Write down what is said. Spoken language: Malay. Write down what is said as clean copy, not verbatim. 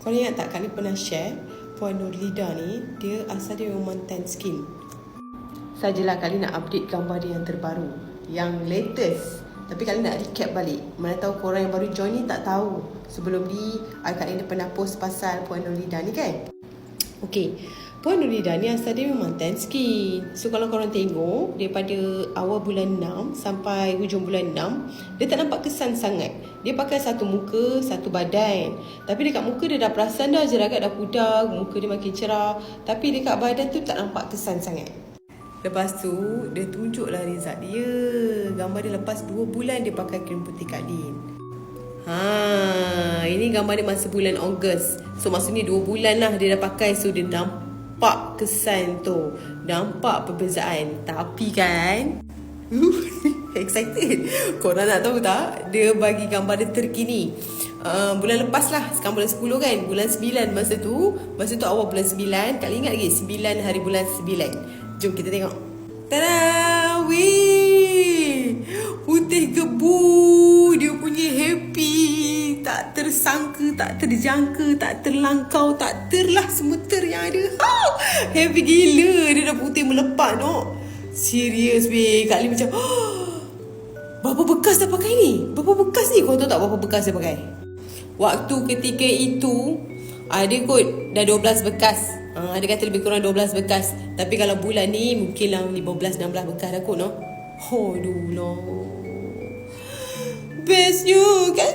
Korang ingat tak, Kak Lin pernah share Puan Nurlida ni, dia asal dia memang tan skin. Sajalah Kak Lin nak update gambar dia yang terbaru, yang latest. Tapi Kak Lin nak recap balik. Mana tahu korang yang baru join ni tak tahu. Sebelum ni Kak Lin pernah post pasal Puan Nurlida ni kan. Okay, Puan Nurlida ni asal dia memang tan skin. So kalau korang tengok, daripada awal bulan 6 sampai hujung bulan 6, dia tak nampak kesan sangat. Dia pakai satu muka, satu badan. Tapi dekat muka dia dah perasan dah, jerawat dah pudar, muka dia makin cerah. Tapi dekat badan tu tak nampak kesan sangat. Lepas tu, dia tunjuklah result dia. Gambar dia lepas 2 bulan dia pakai krim putih Kak Lin. Ini gambar dia masa bulan Ogos. So maksudnya 2 bulan lah dia dah pakai. So dia nampak kesan tu, nampak perbezaan. Tapi kan excited. Korang nak tahu tak, dia bagi gambar dia terkini bulan lepas lah. Sekarang bulan 10 kan, bulan 9 masa tu awal bulan 9. Kak Lin ingat lagi 9 hari bulan 9. Jom kita tengok. Tada! Wih! Putih gebu. Dia punya happy. Tak tersangka, tak terjangka, tak terlangkau, tak terlah semeter yang ada. Happy gila. Dia dah putih melepak no. Serius weh. Kak Lin macam berapa bekas dah pakai ni? Berapa bekas ni? Kau tahu tak berapa bekas dia pakai? Waktu ketika itu ada kot dah 12 bekas. Dia kata lebih kurang 12 bekas. Tapi kalau bulan ni mungkin lah 15-16 bekas dah kot no. Aduh no. Bestnya kan?